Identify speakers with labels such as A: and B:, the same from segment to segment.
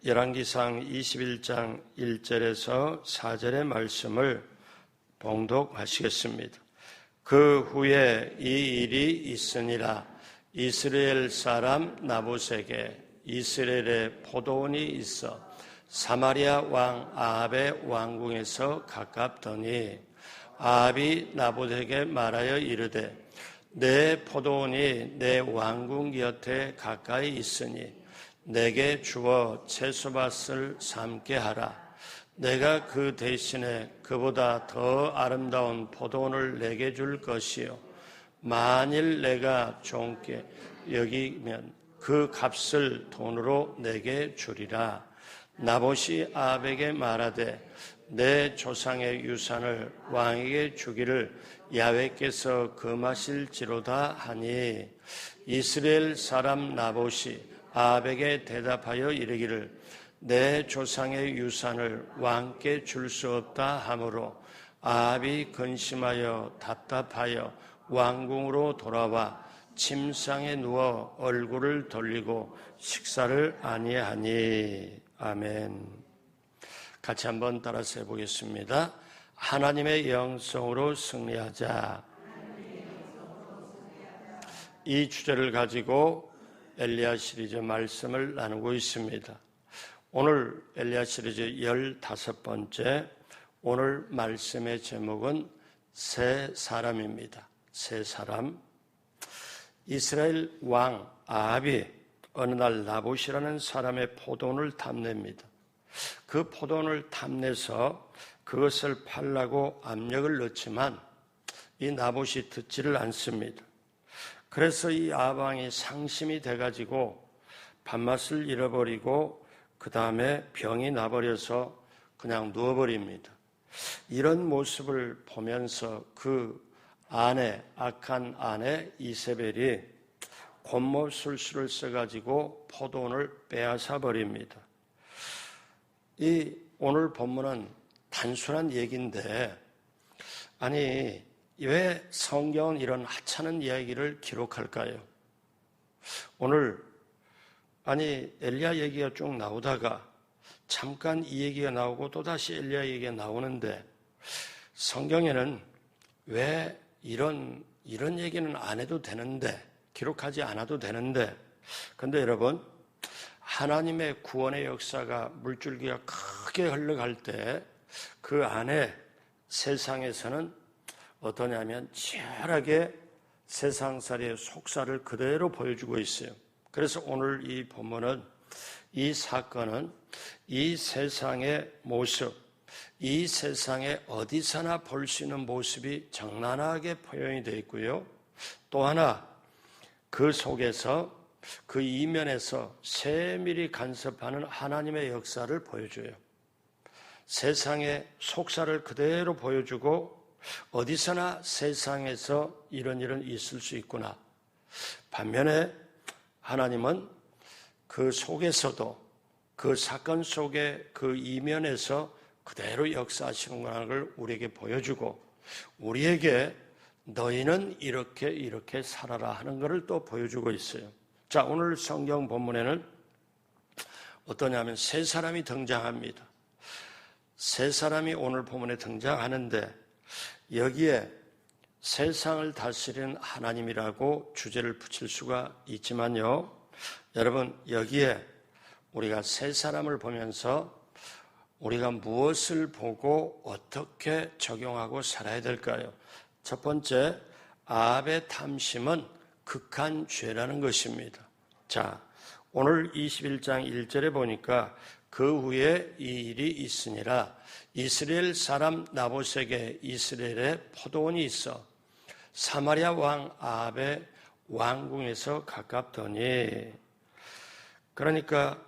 A: 열왕기상 21장 1절에서 4절의 말씀을 봉독하시겠습니다. 그 후에 이 일이 있으니라. 이스라엘 사람 나봇에게 이스라엘의 포도원이 있어 사마리아 왕 아합의 왕궁에서 가깝더니 아합이 나봇에게 말하여 이르되 내 포도원이 내 왕궁 곁에 가까이 있으니 내게 주어 채소밭을 삼게 하라. 내가 그 대신에 그보다 더 아름다운 포도원을 내게 줄 것이요 만일 내가 좋게 여기면 그 값을 돈으로 내게 주리라. 나봇이 아합에게 말하되 내 조상의 유산을 왕에게 주기를 야훼께서 금하실지로다 하니 이스라엘 사람 나봇이 아합에게 대답하여 이르기를 내 조상의 유산을 왕께 줄 수 없다 하므로 아합이 근심하여 답답하여 왕궁으로 돌아와 침상에 누워 얼굴을 돌리고 식사를 아니하니. 아멘. 같이 한번 따라서 해보겠습니다. 하나님의 영성으로 승리하자. 이 주제를 가지고 엘리야 시리즈 말씀을 나누고 있습니다. 오늘 엘리야 시리즈 15번째, 오늘 말씀의 제목은 세 사람입니다. 세 사람. 이스라엘 왕 아합이 어느 날 나봇이라는 사람의 포도원을 탐냅니다. 그 포도원을 탐내서 그것을 팔라고 압력을 넣지만 이 나봇이 듣지를 않습니다. 그래서 이 아합 왕이 상심이 돼가지고 밥맛을 잃어버리고 그 다음에 병이 나버려서 그냥 누워버립니다. 이런 모습을 보면서 그 아내, 악한 아내 이세벨이 곤모술수를 써가지고 포도원을 빼앗아 버립니다. 이 오늘 본문은 단순한 얘기인데, 아니 왜 성경은 이런 하찮은 이야기를 기록할까요? 오늘 엘리야 얘기가 쭉 나오다가 잠깐 이 얘기가 나오고 또다시 엘리야 얘기가 나오는데 성경에는 왜 이런 얘기는 안 해도 되는데, 기록하지 않아도 되는데, 근데 여러분, 하나님의 구원의 역사가 물줄기가 크게 흘러갈 때 그 안에 세상에서는 어떠냐면 치열하게 세상살이의 속살을 그대로 보여주고 있어요. 그래서 오늘 이 본문은, 이 사건은 이 세상의 모습, 이 세상에 어디서나 볼 수 있는 모습이 적나라하게 표현이 되어 있고요. 또 하나 그 속에서, 그 이면에서 세밀히 간섭하는 하나님의 역사를 보여줘요. 세상의 속살을 그대로 보여주고 어디서나 세상에서 이런 일은 있을 수 있구나. 반면에 하나님은 그 속에서도, 그 사건 속에 그 이면에서 그대로 역사하시는 걸 우리에게 보여주고, 우리에게 너희는 이렇게 살아라 하는 것을 또 보여주고 있어요. 자, 오늘 성경 본문에는 어떠냐면 세 사람이 등장합니다. 세 사람이 오늘 본문에 등장하는데 여기에 세상을 다스리는 하나님이라고 주제를 붙일 수가 있지만요, 여러분, 여기에 우리가 세 사람을 보면서 우리가 무엇을 보고 어떻게 적용하고 살아야 될까요? 첫 번째, 아합의 탐심은 극한 죄라는 것입니다. 자, 오늘 21장 1절에 보니까 그 후에 이 일이 있으니라. 이스라엘 사람 나봇에게 이스라엘의 포도원이 있어 사마리아 왕 아합의 왕궁에서 가깝더니. 그러니까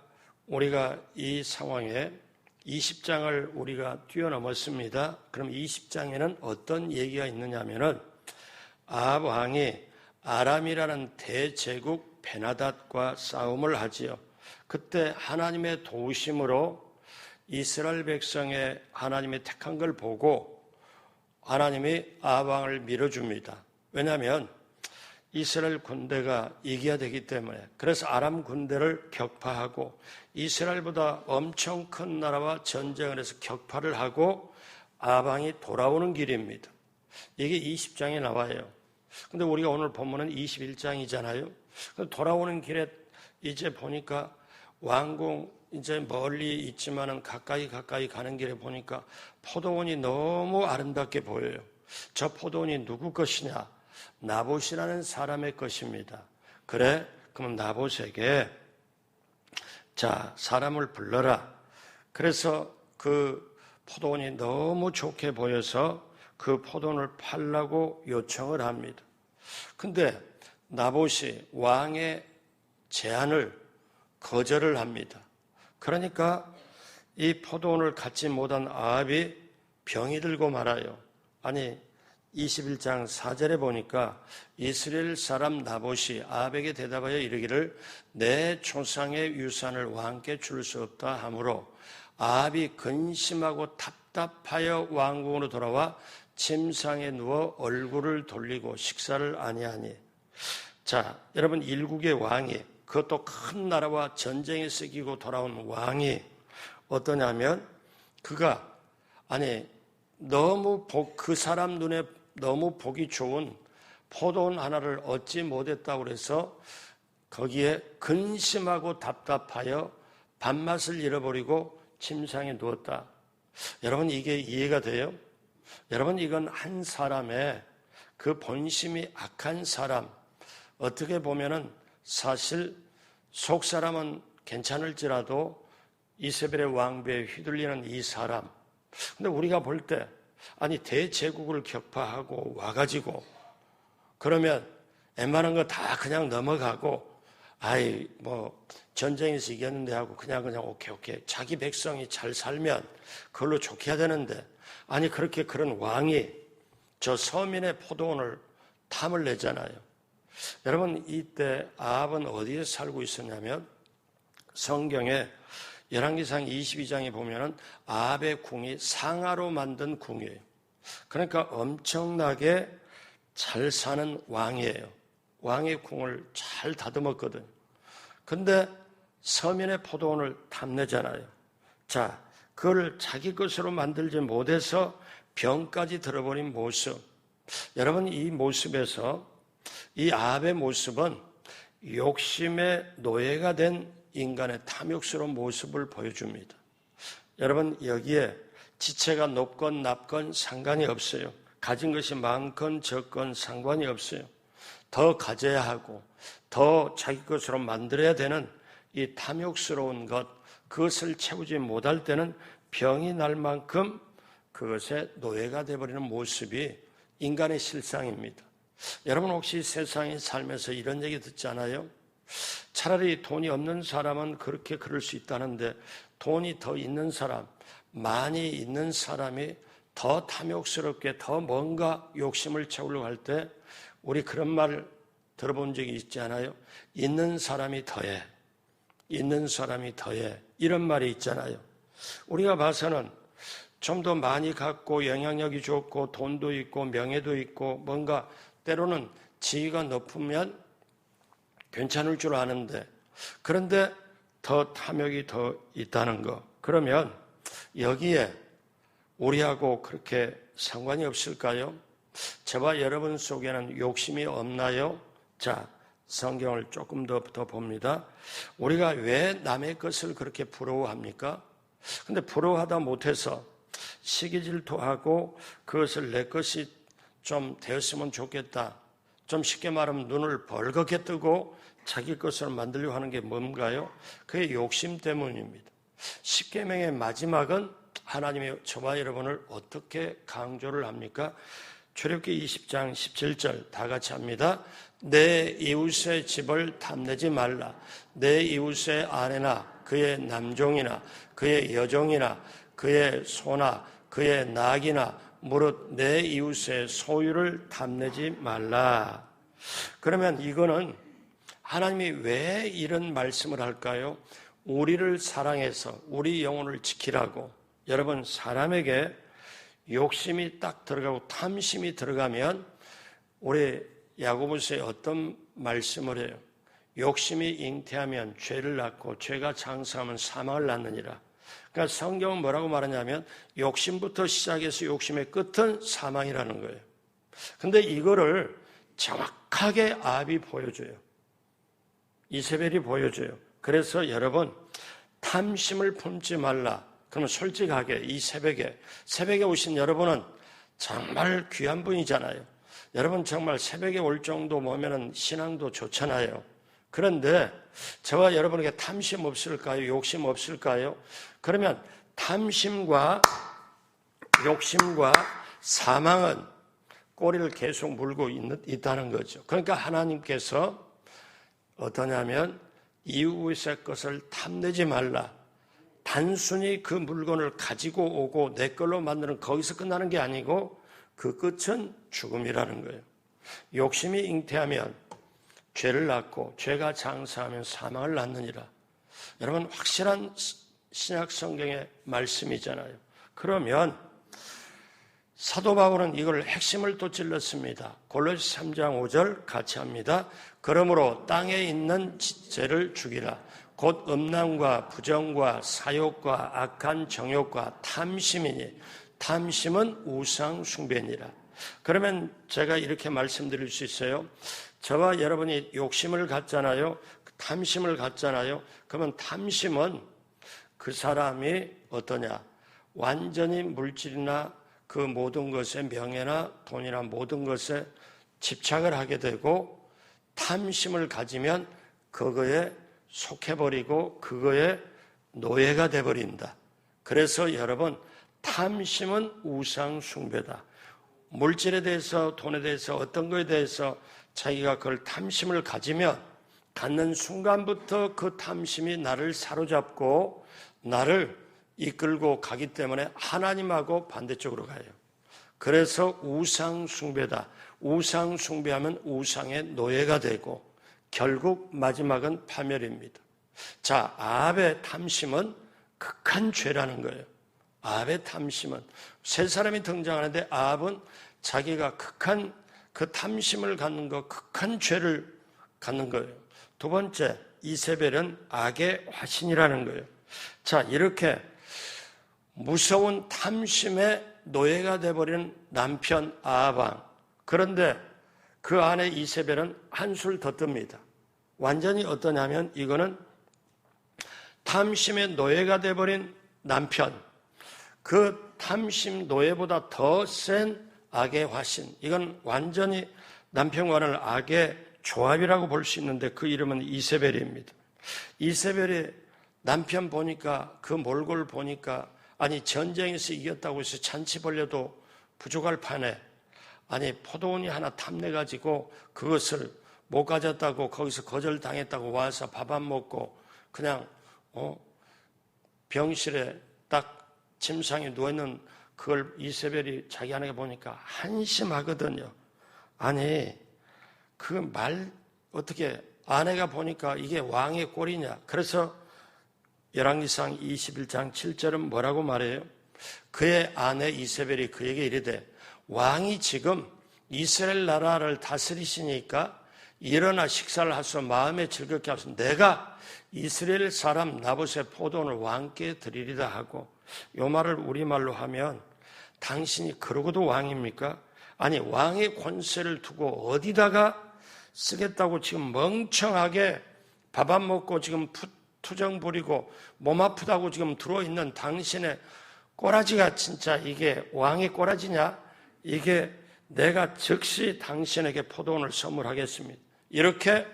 A: 우리가 이 상황에 20장을 우리가 뛰어넘었습니다. 그럼 20장에는 어떤 얘기가 있느냐면은 아합 왕이 아람이라는 대제국 베나닷과 싸움을 하지요. 그때 하나님의 도우심으로 이스라엘 백성의 하나님의 택한 걸 보고 하나님이 아합 왕을 밀어줍니다. 왜냐하면 이스라엘 군대가 이겨야 되기 때문에 그래서 아람 군대를 격파하고 이스라엘보다 엄청 큰 나라와 전쟁을 해서 격파를 하고 아방이 돌아오는 길입니다. 이게 20장에 나와요. 근데 우리가 오늘 본문은 21장이잖아요. 돌아오는 길에 이제 보니까 왕궁 이제 멀리 있지만은 가까이 가는 길에 보니까 포도원이 너무 아름답게 보여요. 저 포도원이 누구 것이냐? 나봇이라는 사람의 것입니다. 그래? 그럼 나봇에게 자, 사람을 불러라. 그래서 그 포도원이 너무 좋게 보여서 그 포도원을 팔라고 요청을 합니다. 근데 나봇이 왕의 제안을 거절을 합니다. 그러니까 이 포도원을 갖지 못한 아합이 병이 들고 말아요. 아니 21장 4절에 보니까 이스라엘 사람 나봇이 아합에게 대답하여 이르기를 내 조상의 유산을 왕께 줄 수 없다 하므로 아합이 근심하고 답답하여 왕궁으로 돌아와 침상에 누워 얼굴을 돌리고 식사를 아니하니. 자, 여러분 일국의 왕이 그것도 큰 나라와 전쟁에서 이기고 돌아온 왕이 어떠냐면 그가 너무 그 사람 눈에 너무 보기 좋은 포도원 하나를 얻지 못했다고 해서 거기에 근심하고 답답하여 밥맛을 잃어버리고 침상에 누웠다. 여러분 이게 이해가 돼요? 여러분 이건 한 사람의 그 본심이 악한 사람, 어떻게 보면은 사실 속 사람은 괜찮을지라도 이세벨의 왕비에 휘둘리는 이 사람. 근데 우리가 볼 때 대제국을 격파하고 와가지고 그러면 웬만한 거 다 그냥 넘어가고 전쟁에서 이겼는데 하고 그냥 오케이 자기 백성이 잘 살면 그걸로 좋게 해야 되는데 그렇게 그런 왕이 저 서민의 포도원을 탐을 내잖아요. 여러분 이때 아합은 어디에 살고 있었냐면 성경에 열왕기상 22장에 보면은 아합의 궁이 상아로 만든 궁이에요. 그러니까 엄청나게 잘 사는 왕이에요. 왕의 궁을 잘 다듬었거든요. 근데 서민의 포도원을 탐내잖아요. 자, 그걸 자기 것으로 만들지 못해서 병까지 들어버린 모습. 여러분 이 모습에서 이 아합의 모습은 욕심의 노예가 된 인간의 탐욕스러운 모습을 보여줍니다. 여러분 여기에 지체가 높건 낮건 상관이 없어요. 가진 것이 많건 적건 상관이 없어요. 더 가져야 하고 더 자기 것으로 만들어야 되는 이 탐욕스러운 것, 그것을 채우지 못할 때는 병이 날 만큼 그것의 노예가 되어버리는 모습이 인간의 실상입니다. 여러분 혹시 세상에 살면서 이런 얘기 듣지 않아요? 차라리 돈이 없는 사람은 그렇게 그럴 수 있다는데 돈이 더 있는 사람, 많이 있는 사람이 더 탐욕스럽게 더 뭔가 욕심을 채우려고 할 때 우리 그런 말 들어본 적이 있지 않아요? 있는 사람이 더해. 있는 사람이 더해. 이런 말이 있잖아요. 우리가 봐서는 좀 더 많이 갖고 영향력이 좋고 돈도 있고 명예도 있고 뭔가 때로는 지위가 높으면 괜찮을 줄 아는데 그런데 더 탐욕이 더 있다는 거. 그러면 여기에 우리하고 그렇게 상관이 없을까요? 저와 여러분 속에는 욕심이 없나요? 자, 성경을 조금 더 봅니다. 우리가 왜 남의 것을 그렇게 부러워합니까? 근데 부러워하다 못해서 시기질투하고 그것을 내 것이 좀 되었으면 좋겠다. 좀 쉽게 말하면 눈을 벌겋게 뜨고 자기 것으로 만들려고 하는 게 뭔가요? 그게 욕심 때문입니다. 십계명의 마지막은 하나님이 저와 여러분을 어떻게 강조를 합니까? 출애굽기 20장 17절 다 같이 합니다. 내 이웃의 집을 탐내지 말라. 내 이웃의 아내나 그의 남종이나 그의 여종이나 그의 소나 그의 낙이나 무릇 내 이웃의 소유를 탐내지 말라. 그러면 이거는 하나님이 왜 이런 말씀을 할까요? 우리를 사랑해서 우리 영혼을 지키라고. 여러분 사람에게 욕심이 딱 들어가고 탐심이 들어가면 우리 야고보서에 어떤 말씀을 해요? 욕심이 잉태하면 죄를 낳고 죄가 장성하면 사망을 낳느니라. 그러니까 성경은 뭐라고 말하냐면 욕심부터 시작해서 욕심의 끝은 사망이라는 거예요. 근데 이거를 정확하게 아합이 보여줘요. 이세벨이 보여줘요. 그래서 여러분, 탐심을 품지 말라. 그러면 솔직하게 이 새벽에 오신 여러분은 정말 귀한 분이잖아요. 여러분 정말 새벽에 올 정도 보면은 신앙도 좋잖아요. 그런데 저와 여러분에게 탐심 없을까요? 욕심 없을까요? 그러면 탐심과 욕심과 사망은 꼬리를 계속 물고 있다는 거죠. 그러니까 하나님께서 어떠냐면 이웃의 것을 탐내지 말라. 단순히 그 물건을 가지고 오고 내 걸로 만드는 거기서 끝나는 게 아니고 그 끝은 죽음이라는 거예요. 욕심이 잉태하면 죄를 낳고 죄가 장사하면 사망을 낳느니라. 여러분 확실한 신약 성경의 말씀이잖아요. 그러면 사도 바울은 이걸 핵심을 또 찔렀습니다. 골로새 3장 5절 같이 합니다. 그러므로 땅에 있는 죄를 죽이라. 곧 음란과 부정과 사욕과 악한 정욕과 탐심이니 탐심은 우상 숭배니라. 그러면 제가 이렇게 말씀드릴 수 있어요. 저와 여러분이 욕심을 갖잖아요. 탐심을 갖잖아요. 그러면 탐심은 그 사람이 어떠냐? 완전히 물질이나 그 모든 것에 명예나 돈이나 모든 것에 집착을 하게 되고 탐심을 가지면 그거에 속해버리고 그거에 노예가 돼버린다. 그래서 여러분 탐심은 우상 숭배다. 물질에 대해서 돈에 대해서 어떤 거에 대해서 자기가 그걸 탐심을 가지면 갖는 순간부터 그 탐심이 나를 사로잡고 나를 이끌고 가기 때문에 하나님하고 반대쪽으로 가요. 그래서 우상 숭배다. 우상 숭배하면 우상의 노예가 되고 결국 마지막은 파멸입니다. 자, 아합의 탐심은 극한 죄라는 거예요. 아합의 탐심은 세 사람이 등장하는데 아합은 자기가 극한 그 탐심을 갖는 거, 극한 죄를 갖는 거예요. 두 번째, 이세벨은 악의 화신이라는 거예요. 자, 이렇게 무서운 탐심의 노예가 되어버린 남편 아합왕. 그런데 그 안에 이세벨은 한술 더 뜹니다. 완전히 어떠냐면 이거는 탐심의 노예가 되어버린 남편. 그 탐심 노예보다 더 센 악의 화신. 이건 완전히 남편과는 악의 조합이라고 볼 수 있는데 그 이름은 이세벨입니다. 이세벨이 남편 보니까 그 몰골 보니까 아니 전쟁에서 이겼다고 해서 잔치 벌려도 부족할 판에 아니 포도원이 하나 탐내가지고 그것을 못 가졌다고 거기서 거절당했다고 와서 밥 안 먹고 그냥 병실에 딱 침상에 누워있는 그걸 이세벨이 자기 아내가 보니까 한심하거든요. 아니 그 말 어떻게 아내가 보니까 이게 왕의 꼴이냐. 그래서 열왕기상 21장 7절은 뭐라고 말해요? 그의 아내 이세벨이 그에게 이르되 왕이 지금 이스라엘 나라를 다스리시니까 일어나 식사를 하소 마음에 즐겁게 하소 내가 이스라엘 사람 나봇의 포도원을 왕께 드리리다 하고 요 말을 우리말로 하면 당신이 그러고도 왕입니까? 아니 왕의 권세를 두고 어디다가 쓰겠다고 지금 멍청하게 밥 안 먹고 지금 투정 부리고 몸 아프다고 지금 들어있는 당신의 꼬라지가 진짜 이게 왕의 꼬라지냐? 이게 내가 즉시 당신에게 포도원을 선물하겠습니다. 이렇게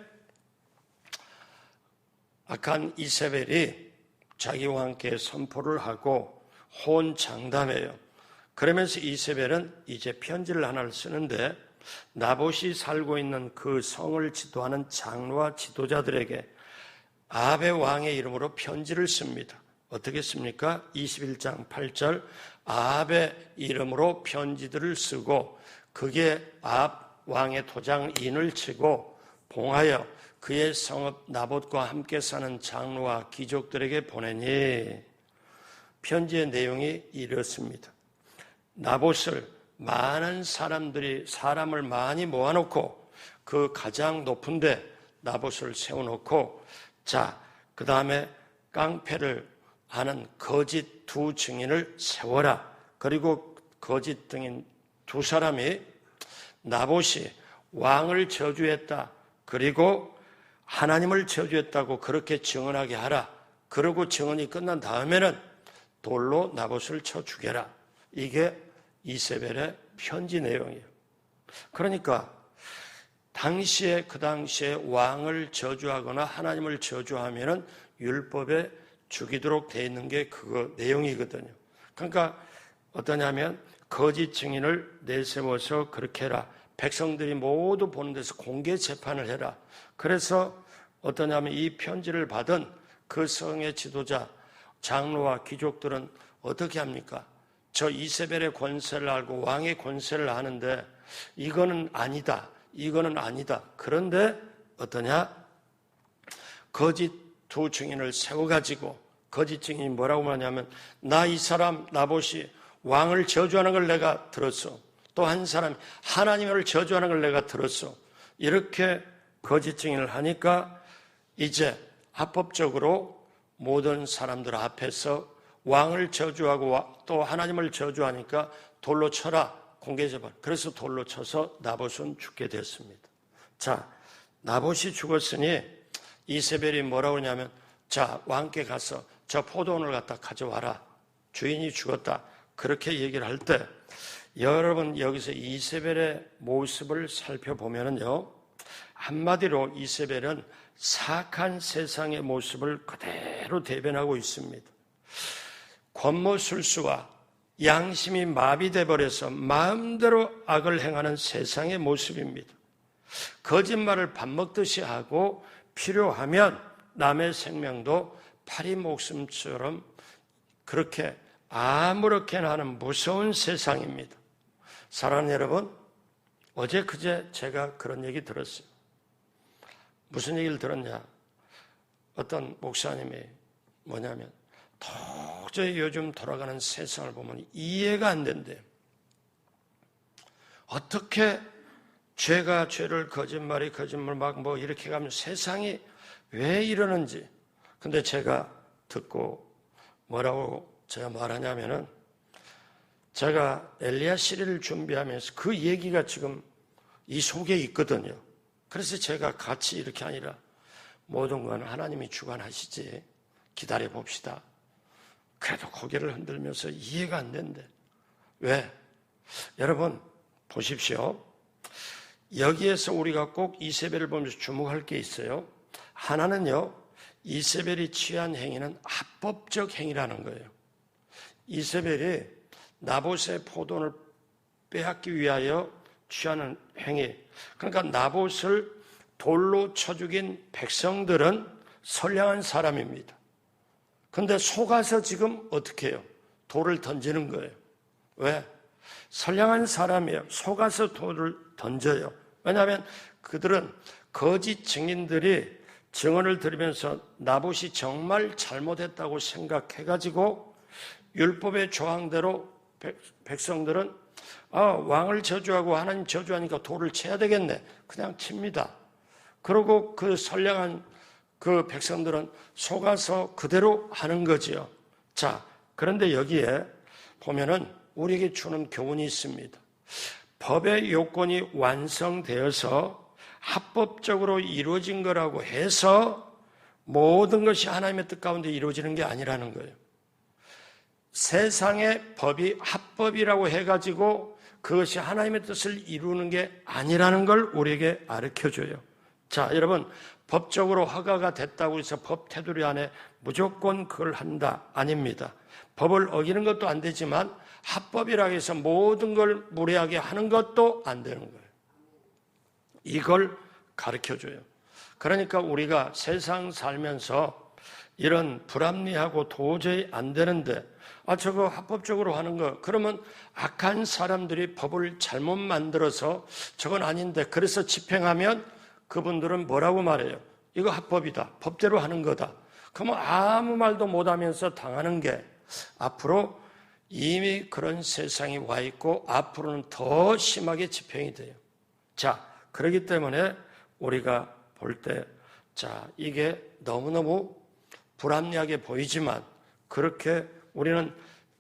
A: 악한 이세벨이 자기와 함께 선포를 하고 호언장담해요. 그러면서 이세벨은 이제 편지를 하나를 쓰는데 나봇이 살고 있는 그 성을 지도하는 장로와 지도자들에게 아합의 왕의 이름으로 편지를 씁니다. 어떻게 씁니까? 21장 8절 아합의 이름으로 편지들을 쓰고 그게 아합 왕의 도장인을 치고 봉하여 그의 성읍 나봇과 함께 사는 장로와 귀족들에게 보내니 편지의 내용이 이렇습니다. 나봇을 많은 사람을 많이 모아놓고 그 가장 높은데 나봇을 세워놓고, 자, 그 다음에 깡패를 하는 거짓 두 증인을 세워라. 그리고 거짓 등인 두 사람이 나봇이 왕을 저주했다, 그리고 하나님을 저주했다고 그렇게 증언하게 하라. 그러고 증언이 끝난 다음에는 돌로 나봇을 쳐 죽여라. 이게 이세벨의 편지 내용이에요. 그러니까 그 당시에 왕을 저주하거나 하나님을 저주하면은 율법에 죽이도록 돼 있는 게 그거 내용이거든요. 그러니까 어떠냐면 거짓 증인을 내세워서 그렇게 해라. 백성들이 모두 보는 데서 공개 재판을 해라. 그래서 어떠냐면 이 편지를 받은 그 성의 지도자, 장로와 귀족들은 어떻게 합니까? 저 이세벨의 권세를 알고 왕의 권세를 아는데 이거는 아니다. 이거는 아니다. 그런데 어떠냐? 거짓 두 증인을 세워가지고, 거짓 증인이 뭐라고 하냐면, 나 이 사람 나봇이 왕을 저주하는 걸 내가 들었어. 또 한 사람이 하나님을 저주하는 걸 내가 들었어. 이렇게 거짓 증인을 하니까 이제 합법적으로 모든 사람들 앞에서 왕을 저주하고 또 하나님을 저주하니까 돌로 쳐라. 공개재판. 그래서 돌로 쳐서 나봇은 죽게 됐습니다. 자, 나봇이 죽었으니 이세벨이 뭐라고 하냐면, 자, 왕께 가서 저 포도원을 갖다 가져와라. 주인이 죽었다. 그렇게 얘기를 할 때, 여러분 여기서 이세벨의 모습을 살펴보면요, 한마디로 이세벨은 사악한 세상의 모습을 그대로 대변하고 있습니다. 권모술수와 양심이 마비돼 버려서 마음대로 악을 행하는 세상의 모습입니다. 거짓말을 밥 먹듯이 하고 필요하면 남의 생명도 파리 목숨처럼 그렇게 아무렇게나 하는 무서운 세상입니다. 사랑하는 여러분, 어제 그제 제가 그런 얘기 들었어요. 무슨 얘기를 들었냐? 어떤 목사님이 뭐냐면, 도저히 요즘 돌아가는 세상을 보면 이해가 안 된대요. 어떻게 죄가 죄를 거짓말 막 뭐 이렇게 가면 세상이 왜 이러는지. 근데 제가 듣고 뭐라고 제가 말하냐면은, 제가 엘리야 시리를 준비하면서 그 얘기가 지금 이 속에 있거든요. 그래서 제가 같이 이렇게 아니라 모든 건 하나님이 주관하시지, 기다려 봅시다. 그래도 고개를 흔들면서 이해가 안 된대. 왜? 여러분 보십시오. 여기에서 우리가 꼭 이세벨을 보면서 주목할 게 있어요. 하나는요, 이세벨이 취한 행위는 합법적 행위라는 거예요. 이세벨이 나봇의 포도원을 빼앗기 위하여 취하는 행위, 그러니까 나봇을 돌로 쳐 죽인 백성들은 선량한 사람입니다. 그런데 속아서 지금 어떻게 해요? 돌을 던지는 거예요. 왜? 선량한 사람이에요. 속아서 돌을 던져요. 왜냐하면 그들은 거짓 증인들이 증언을 들으면서 나봇이 정말 잘못했다고 생각해가지고 율법의 조항대로 백성들은 왕을 저주하고 하나님 저주하니까 돌을 쳐야 되겠네. 그냥 칩니다. 그리고 그 선량한 그 백성들은 속아서 그대로 하는 거지요. 자, 그런데 여기에 보면은 우리에게 주는 교훈이 있습니다. 법의 요건이 완성되어서 합법적으로 이루어진 거라고 해서 모든 것이 하나님의 뜻 가운데 이루어지는 게 아니라는 거예요. 세상의 법이 합법이라고 해가지고 그것이 하나님의 뜻을 이루는 게 아니라는 걸 우리에게 가르쳐줘요. 자, 여러분, 법적으로 허가가 됐다고 해서 법 테두리 안에 무조건 그걸 한다? 아닙니다. 법을 어기는 것도 안 되지만 합법이라고 해서 모든 걸 무례하게 하는 것도 안 되는 거예요. 이걸 가르쳐줘요. 그러니까 우리가 세상 살면서 이런 불합리하고 도저히 안 되는데, 저거 합법적으로 하는 거, 그러면 악한 사람들이 법을 잘못 만들어서 저건 아닌데 그래서 집행하면 그분들은 뭐라고 말해요? 이거 합법이다. 법대로 하는 거다. 그러면 아무 말도 못하면서 당하는 게 앞으로 이미 그런 세상이 와 있고 앞으로는 더 심하게 집행이 돼요. 자, 그렇기 때문에 우리가 볼 때, 이게 너무너무 불합리하게 보이지만 그렇게 우리는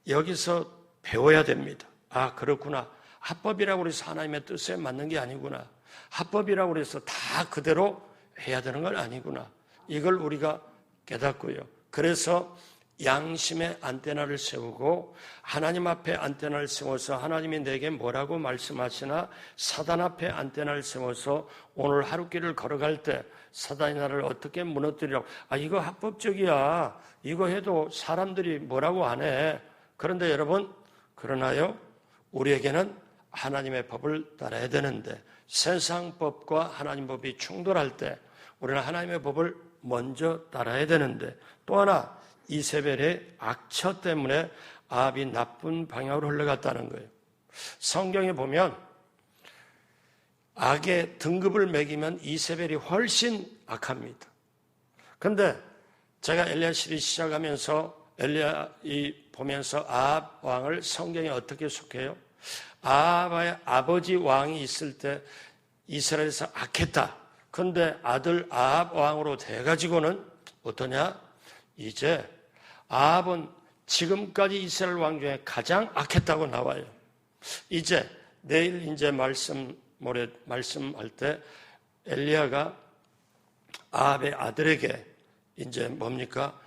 A: 여기서 배워야 됩니다. 그렇구나. 합법이라고 해서 하나님의 뜻에 맞는 게 아니구나. 합법이라고 해서 다 그대로 해야 되는 건 아니구나. 이걸 우리가 깨닫고요. 그래서 양심의 안테나를 세우고 하나님 앞에 안테나를 세워서 하나님이 내게 뭐라고 말씀하시나 사단 앞에 안테나를 세워서 오늘 하루길을 걸어갈 때 사단이 나를 어떻게 무너뜨리라고. 이거 합법적이야. 이거 해도 사람들이 뭐라고 안 해. 그런데 여러분, 그러나요? 우리에게는 하나님의 법을 따라야 되는데 세상 법과 하나님 법이 충돌할 때 우리는 하나님의 법을 먼저 따라야 되는데, 또 하나 이세벨의 악처 때문에 아합이 나쁜 방향으로 흘러갔다는 거예요. 성경에 보면 악의 등급을 매기면 이세벨이 훨씬 악합니다. 그런데 제가 엘리야 시리즈 시작하면서 엘리야 보면서 아합 왕을 성경에 어떻게 속해요? 아합의 아버지 왕이 있을 때 이스라엘에서 악했다. 그런데 아들 아합 왕으로 돼가지고는 어떠냐? 이제 아합은 지금까지 이스라엘 왕 중에 가장 악했다고 나와요. 이제 내일 이제 말씀할 때 엘리야가 아합의 아들에게 이제 뭡니까?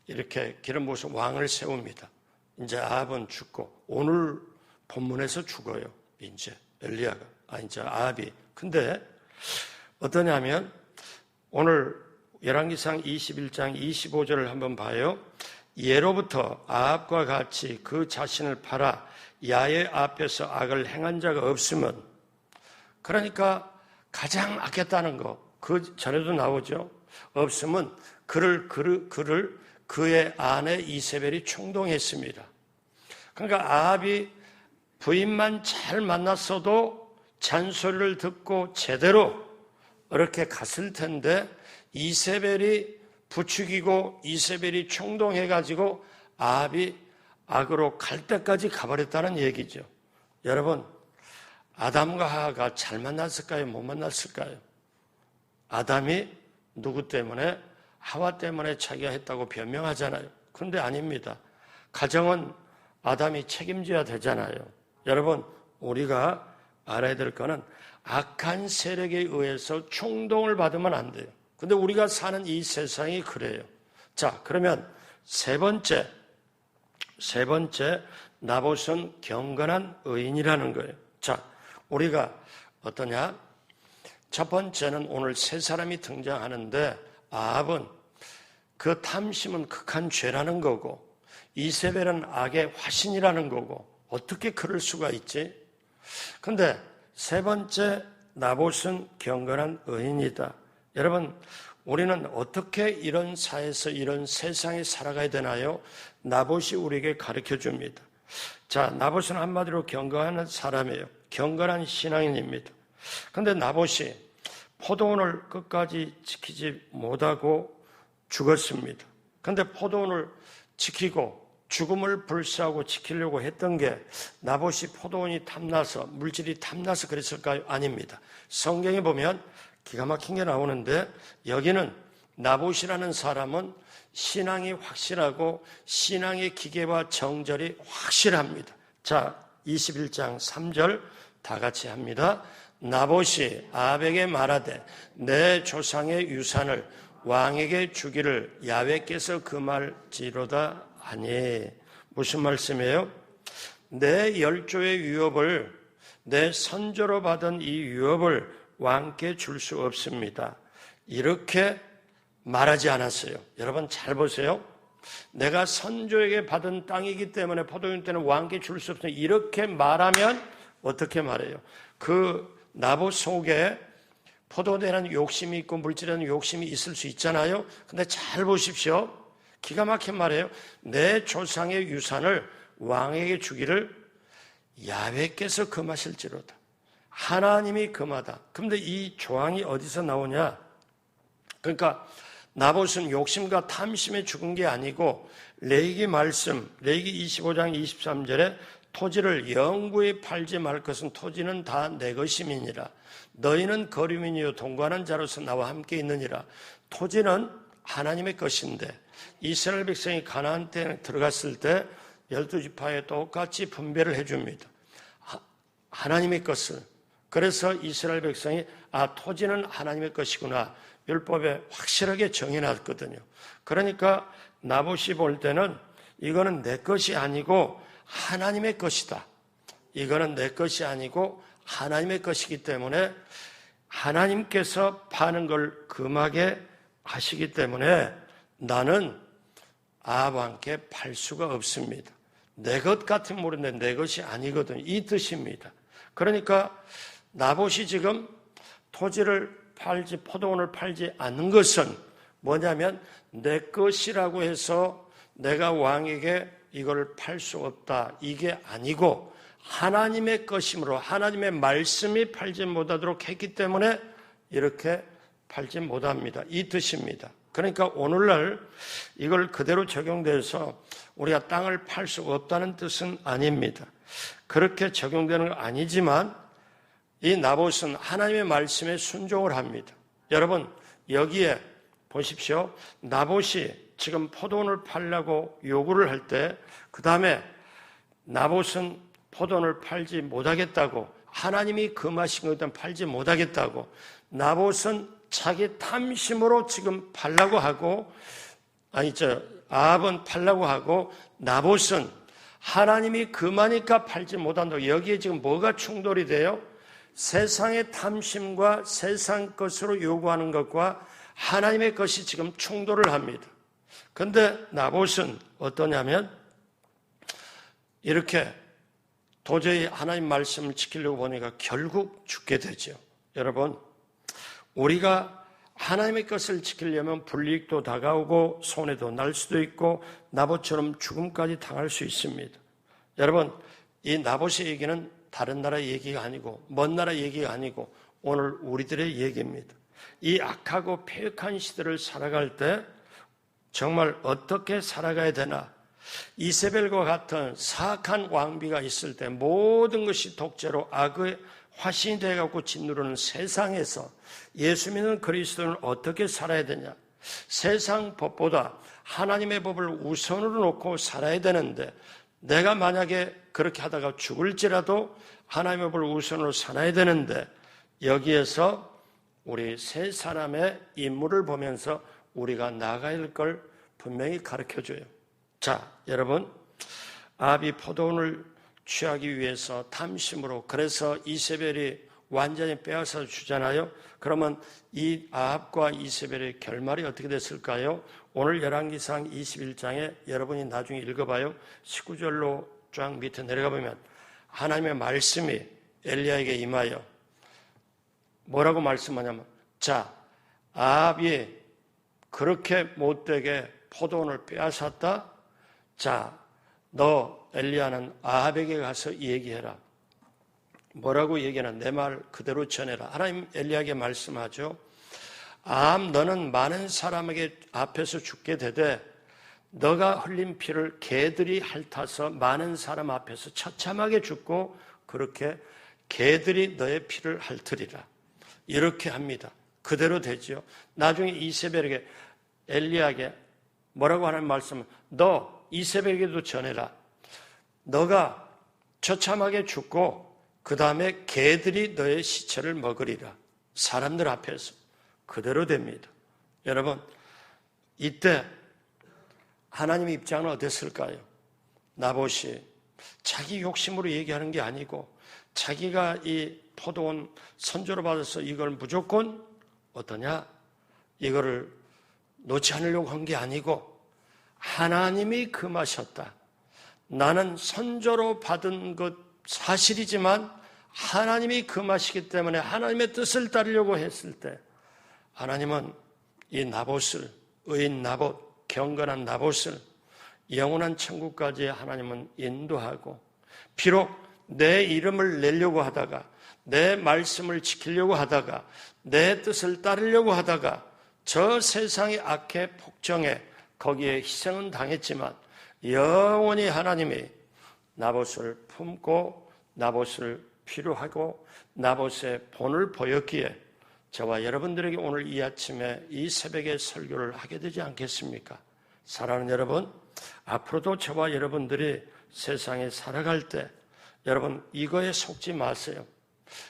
A: 이렇게 기름 부어서 왕을 세웁니다. 이제 아합은 죽고 오늘 본문에서 죽어요. 이제 엘리야가 이제 아합이. 근데 어떠냐면 오늘 열왕기상 21장 25절을 한번 봐요. 예로부터 아합과 같이 그 자신을 팔아 야훼 앞에서 악을 행한 자가 없으면, 그러니까 가장 악했다는 거, 그 전에도 나오죠. 없으면 그의 아내 이세벨이 충동했습니다. 그러니까 아합이 부인만 잘 만났어도 잔소리를 듣고 제대로 이렇게 갔을 텐데 이세벨이 부추기고 이세벨이 충동해가지고 아합이 악으로 갈 때까지 가버렸다는 얘기죠. 여러분, 아담과 하와가 잘 만났을까요? 못 만났을까요? 아담이 누구 때문에? 하와 때문에 자기가 했다고 변명하잖아요. 그런데 아닙니다. 가정은 아담이 책임져야 되잖아요. 여러분, 우리가 알아야 될 거는 악한 세력에 의해서 충동을 받으면 안 돼요. 근데 우리가 사는 이 세상이 그래요. 그러면 세 번째 나봇은 경건한 의인이라는 거예요. 우리가 어떠냐? 첫 번째는 오늘 세 사람이 등장하는데 아합은 그 탐심은 극한 죄라는 거고 이세벨은 악의 화신이라는 거고 어떻게 그럴 수가 있지? 근데 세 번째 나봇은 경건한 의인이다. 여러분, 우리는 어떻게 이런 사회에서 이런 세상에 살아가야 되나요? 나봇이 우리에게 가르쳐 줍니다. 나봇은 한마디로 경건한 사람이에요. 경건한 신앙인입니다. 그런데 나봇이 포도원을 끝까지 지키지 못하고 죽었습니다. 그런데 포도원을 지키고 죽음을 불사하고 지키려고 했던 게 나봇이 포도원이 탐나서 물질이 탐나서 그랬을까요? 아닙니다. 성경에 보면 기가 막힌 게 나오는데 여기는 나봇이라는 사람은 신앙이 확실하고 신앙의 기계와 정절이 확실합니다. 21장 3절 다 같이 합니다. 나봇이 아합에게 말하되 내 조상의 유산을 왕에게 주기를 야훼께서 금할지로다 하니. 무슨 말씀이에요? 내 열조의 유업을, 내 선조로 받은 이 유업을 왕께 줄 수 없습니다. 이렇게 말하지 않았어요. 여러분 잘 보세요. 내가 선조에게 받은 땅이기 때문에 포도원 때는 왕께 줄 수 없습니다. 이렇게 말하면 어떻게 말해요? 그 나봇 속에 포도원에는 욕심이 있고 물질에는 욕심이 있을 수 있잖아요. 근데 잘 보십시오. 기가 막힌 말이에요. 내 조상의 유산을 왕에게 주기를 야훼께서 금하실지로다. 하나님이 금하다. 그런데 이 조항이 어디서 나오냐? 그러니까 나봇은 욕심과 탐심에 죽은 게 아니고 레위기 말씀, 레위기 25장 23절에 토지를 영구히 팔지 말 것은 토지는 다 내 것임이니라. 너희는 거류민이요 동거하는 자로서 나와 함께 있느니라. 토지는 하나님의 것인데 이스라엘 백성이 가나안 땅에 들어갔을 때 12지파에 똑같이 분배를 해줍니다. 하나님의 것을. 그래서 이스라엘 백성이 토지는 하나님의 것이구나. 율법에 확실하게 정해놨거든요. 그러니까 나봇이 볼 때는 이거는 내 것이 아니고 하나님의 것이다. 이거는 내 것이 아니고 하나님의 것이기 때문에 하나님께서 파는 걸 금하게 하시기 때문에 나는 아합 왕께 팔 수가 없습니다. 내 것 같으면 모르는데 내 것이 아니거든요. 이 뜻입니다. 그러니까 나봇이 지금 토지를 팔지 포도원을 팔지 않는 것은 뭐냐면 내 것이라고 해서 내가 왕에게 이걸 팔 수 없다. 이게 아니고 하나님의 것이므로 하나님의 말씀이 팔지 못하도록 했기 때문에 이렇게 팔지 못합니다. 이 뜻입니다. 그러니까 오늘날 이걸 그대로 적용돼서 우리가 땅을 팔 수 없다는 뜻은 아닙니다. 그렇게 적용되는 건 아니지만 이 나봇은 하나님의 말씀에 순종을 합니다. 여러분 여기에 보십시오. 나봇이 지금 포도원을 팔라고 요구를 할 때 그 다음에 나봇은 포도원을 팔지 못하겠다고 하나님이 금하신 것에 대한 팔지 못하겠다고 나봇은 자기 탐심으로 지금 팔라고 하고 아합은 팔라고 하고 나봇은 하나님이 금하니까 팔지 못한다고 여기에 지금 뭐가 충돌이 돼요? 세상의 탐심과 세상 것으로 요구하는 것과 하나님의 것이 지금 충돌을 합니다. 그런데 나봇은 어떠냐면 이렇게 도저히 하나님 말씀을 지키려고 보니까 결국 죽게 되죠. 여러분 우리가 하나님의 것을 지키려면 불이익도 다가오고 손해도 날 수도 있고 나봇처럼 죽음까지 당할 수 있습니다. 여러분 이 나봇의 얘기는 다른 나라 얘기가 아니고 먼 나라 얘기가 아니고 오늘 우리들의 얘기입니다. 이 악하고 폐역한 시대를 살아갈 때 정말 어떻게 살아가야 되나? 이세벨과 같은 사악한 왕비가 있을 때 모든 것이 독재로 악의 화신이 되어갖고 짓누르는 세상에서 예수 믿는 그리스도는 어떻게 살아야 되냐? 세상 법보다 하나님의 법을 우선으로 놓고 살아야 되는데 내가 만약에 그렇게 하다가 죽을지라도 하나님의 법을 우선으로 살아야 되는데 여기에서 우리 세 사람의 인물을 보면서 우리가 나가야 할 걸 분명히 가르쳐줘요. 자, 여러분 아합이 포도원을 취하기 위해서 탐심으로 그래서 이세벨이 완전히 빼앗아 주잖아요. 그러면 이 아합과 이세벨의 결말이 어떻게 됐을까요? 오늘 열왕기상 21장에 여러분이 나중에 읽어봐요. 19절로 쫙 밑에 내려가 보면 하나님의 말씀이 엘리야에게 임하여 뭐라고 말씀하냐면 자, 아합이 그렇게 못되게 포도원을 빼앗았다. 자, 너 엘리야는 아합에게 가서 얘기해라. 뭐라고 얘기하나? 내 말 그대로 전해라. 하나님 엘리야에게 말씀하죠. 아합 너는 많은 사람에게 앞에서 죽게 되되 너가 흘린 피를 개들이 핥아서 많은 사람 앞에서 처참하게 죽고 그렇게 개들이 너의 피를 핥으리라. 이렇게 합니다. 그대로 되죠. 나중에 이세벨에게 엘리야에게 뭐라고 하는 말씀은 너 이세벨에게도 전해라. 너가 처참하게 죽고 그 다음에 개들이 너의 시체를 먹으리라. 사람들 앞에서 그대로 됩니다. 여러분 이때 하나님의 입장은 어땠을까요? 나봇이 자기 욕심으로 얘기하는 게 아니고 자기가 이 포도원 선조로 받아서 이걸 무조건 어떠냐? 이거를 놓지 않으려고 한 게 아니고 하나님이 금하셨다. 나는 선조로 받은 것 사실이지만 하나님이 금하시기 때문에 하나님의 뜻을 따르려고 했을 때 하나님은 이 나봇을 의인 나봇, 경건한 나봇을 영원한 천국까지 하나님은 인도하고 비록 내 이름을 내려고 하다가 내 말씀을 지키려고 하다가 내 뜻을 따르려고 하다가 저 세상의 악해 폭정에 거기에 희생은 당했지만 영원히 하나님이 나봇을 품고 나봇을 필요하고 나봇의 본을 보였기에 저와 여러분들에게 오늘 이 아침에 이 새벽에 설교를 하게 되지 않겠습니까? 사랑하는 여러분, 앞으로도 저와 여러분들이 세상에 살아갈 때 여러분 이거에 속지 마세요.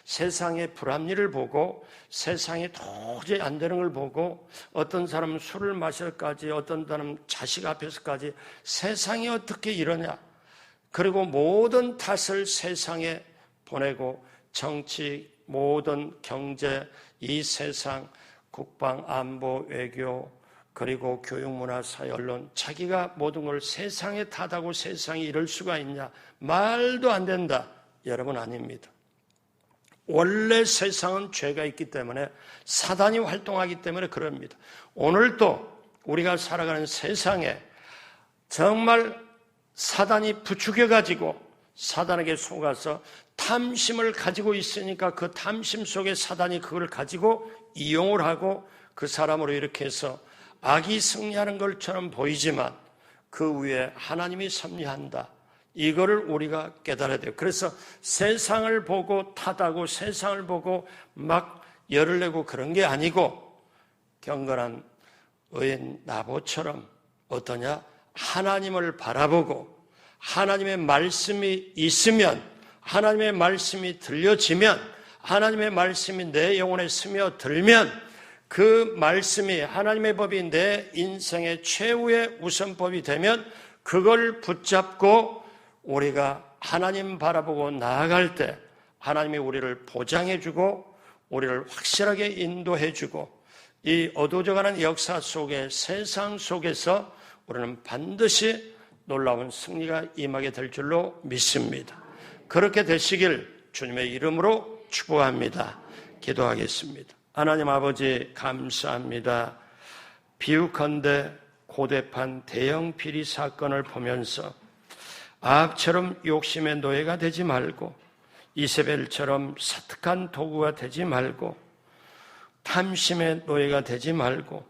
A: 세상의 불합리를 보고 세상에 도저히 안 되는 걸 보고 어떤 사람은 술을 마실까지 어떤 사람은 자식 앞에서까지 세상이 어떻게 이러냐, 그리고 모든 탓을 세상에 보내고 정치, 모든 경제, 이 세상, 국방, 안보, 외교, 그리고 교육, 문화, 사회, 언론, 자기가 모든 걸 세상에 탓하고 세상이 이럴 수가 있냐, 말도 안 된다. 여러분, 아닙니다. 원래 세상은 죄가 있기 때문에 사단이 활동하기 때문에 그럽니다. 오늘도 우리가 살아가는 세상에 정말 사단이 부추겨가지고 사단에게 속아서 탐심을 가지고 있으니까 그 탐심 속에 사단이 그걸 가지고 이용을 하고 그 사람으로 이렇게 해서 악이 승리하는 것처럼 보이지만 그 위에 하나님이 섭리한다. 이거를 우리가 깨달아야 돼요. 그래서 세상을 보고 탓하고 세상을 보고 막 열을 내고 그런 게 아니고 경건한 의인 나봇처럼 어떠냐? 하나님을 바라보고 하나님의 말씀이 있으면, 하나님의 말씀이 들려지면, 하나님의 말씀이 내 영혼에 스며들면 그 말씀이 하나님의 법이 내 인생의 최후의 우선법이 되면 그걸 붙잡고 우리가 하나님 바라보고 나아갈 때 하나님이 우리를 보장해주고 우리를 확실하게 인도해주고 이 어두워져가는 역사 속에 세상 속에서 우리는 반드시 놀라운 승리가 임하게 될 줄로 믿습니다. 그렇게 되시길 주님의 이름으로 축복합니다. 기도하겠습니다. 하나님 아버지 감사합니다. 비유컨대 고대판 대형 비리 사건을 보면서 아합처럼 욕심의 노예가 되지 말고 이세벨처럼 사특한 도구가 되지 말고 탐심의 노예가 되지 말고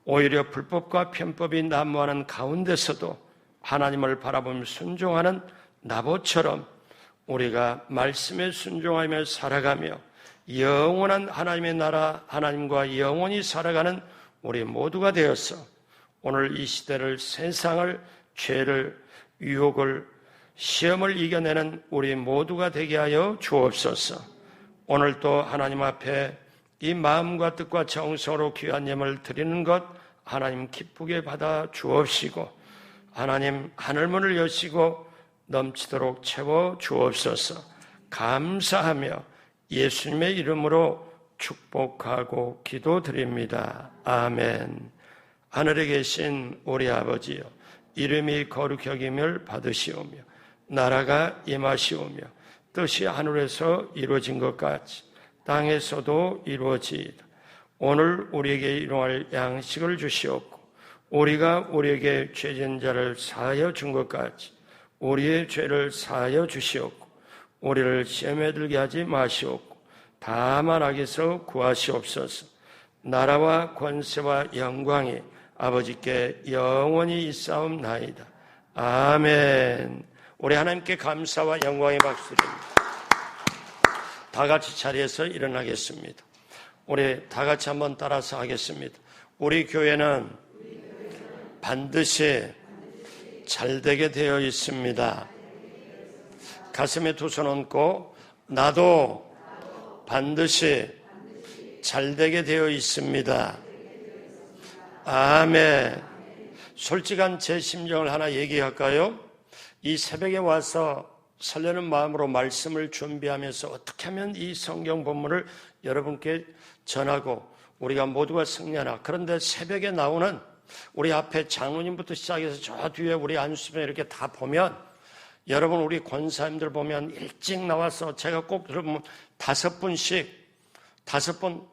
A: 오히려 불법과 편법이 난무하는 가운데서도 하나님을 바라보며 순종하는 나봇처럼 우리가 말씀에 순종하며 살아가며 영원한 하나님의 나라, 하나님과 영원히 살아가는 우리 모두가 되어서 오늘 이 시대를, 세상을, 죄를, 유혹을, 시험을 이겨내는 우리 모두가 되게 하여 주옵소서. 오늘도 하나님 앞에 이 마음과 뜻과 정성으로 귀한 예물 드리는 것 하나님 기쁘게 받아 주옵시고 하나님 하늘문을 여시고 넘치도록 채워 주옵소서. 감사하며 예수님의 이름으로 축복하고 기도드립니다. 아멘. 하늘에 계신 우리 아버지여, 이름이 거룩히 여김을 받으시오며 나라가 임하시오며 뜻이 하늘에서 이루어진 것 같이 땅에서도 이루어지이다. 오늘 우리에게 일용할 양식을 주시옵고 우리가 우리에게 죄진 자를 사하여 준 것 같이 우리의 죄를 사하여 주시옵고 우리를 시험에 들게 하지 마시옵고 다만 악에서 구하시옵소서. 나라와 권세와 영광이 아버지께 영원히 있사옵나이다. 아멘. 우리 하나님께 감사와 영광의 박수드립니다. 다 같이 자리에서 일어나겠습니다. 우리 다 같이 한번 따라서 하겠습니다. 우리 교회는 반드시 잘되게 되어 있습니다. 가슴에 두 손 얹고 나도 반드시 잘되게 되어 있습니다. 아멘. 솔직한 제 심정을 하나 얘기할까요? 이 새벽에 와서 설레는 마음으로 말씀을 준비하면서 어떻게 하면 이 성경 본문을 여러분께 전하고 우리가 모두가 승리하나. 그런데 새벽에 나오는 우리 앞에 장로님부터 시작해서 저 뒤에 우리 안수면 이렇게 다 보면 여러분 우리 권사님들 보면 일찍 나와서 제가 꼭 여러분 5분씩 5분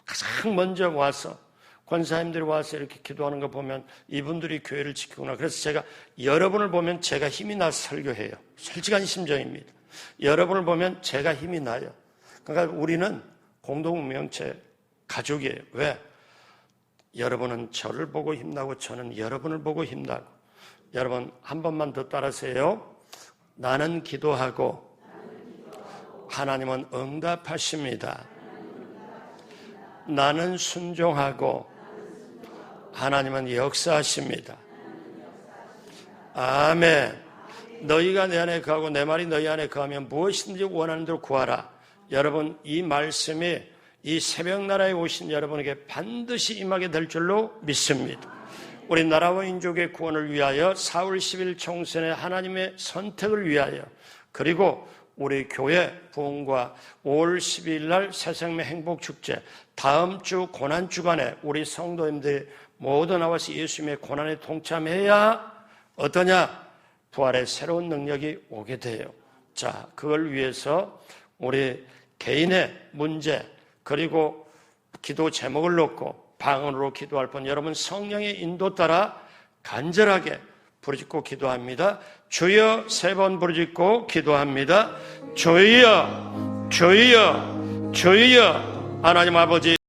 A: 가장 먼저 와서 권사님들이 와서 이렇게 기도하는 거 보면 이분들이 교회를 지키구나. 그래서 제가 여러분을 보면 제가 힘이 나서 설교해요. 솔직한 심정입니다. 여러분을 보면 제가 힘이 나요. 그러니까 우리는 공동명체 가족이에요. 왜? 여러분은 저를 보고 힘나고 저는 여러분을 보고 힘나고. 여러분 한 번만 더 따라하세요. 나는 기도하고 하나님은 응답하십니다. 나는 순종하고 하나님은 역사하십니다. 아멘. 너희가 내 안에 거하고 내 말이 너희 안에 거하면 무엇이든지 원하는 대로 구하라. 여러분, 이 말씀이 이 새벽나라에 오신 여러분에게 반드시 임하게 될 줄로 믿습니다. 우리 나라와 민족의 구원을 위하여 4월 10일 총선에 하나님의 선택을 위하여, 그리고 우리 교회 부흥과 5월 12일 날 새생명 행복축제, 다음 주 고난주간에 우리 성도님들이 모두 나와서 예수님의 고난에 동참해야 어떠냐? 부활의 새로운 능력이 오게 돼요. 자, 그걸 위해서 우리 개인의 문제, 그리고 기도 제목을 놓고 방언으로 기도할 뻔 여러분 성령의 인도 따라 간절하게 부르짖고 기도합니다. 주여 3번 부르짖고 기도합니다. 주여, 주여, 주여. 하나님 아버지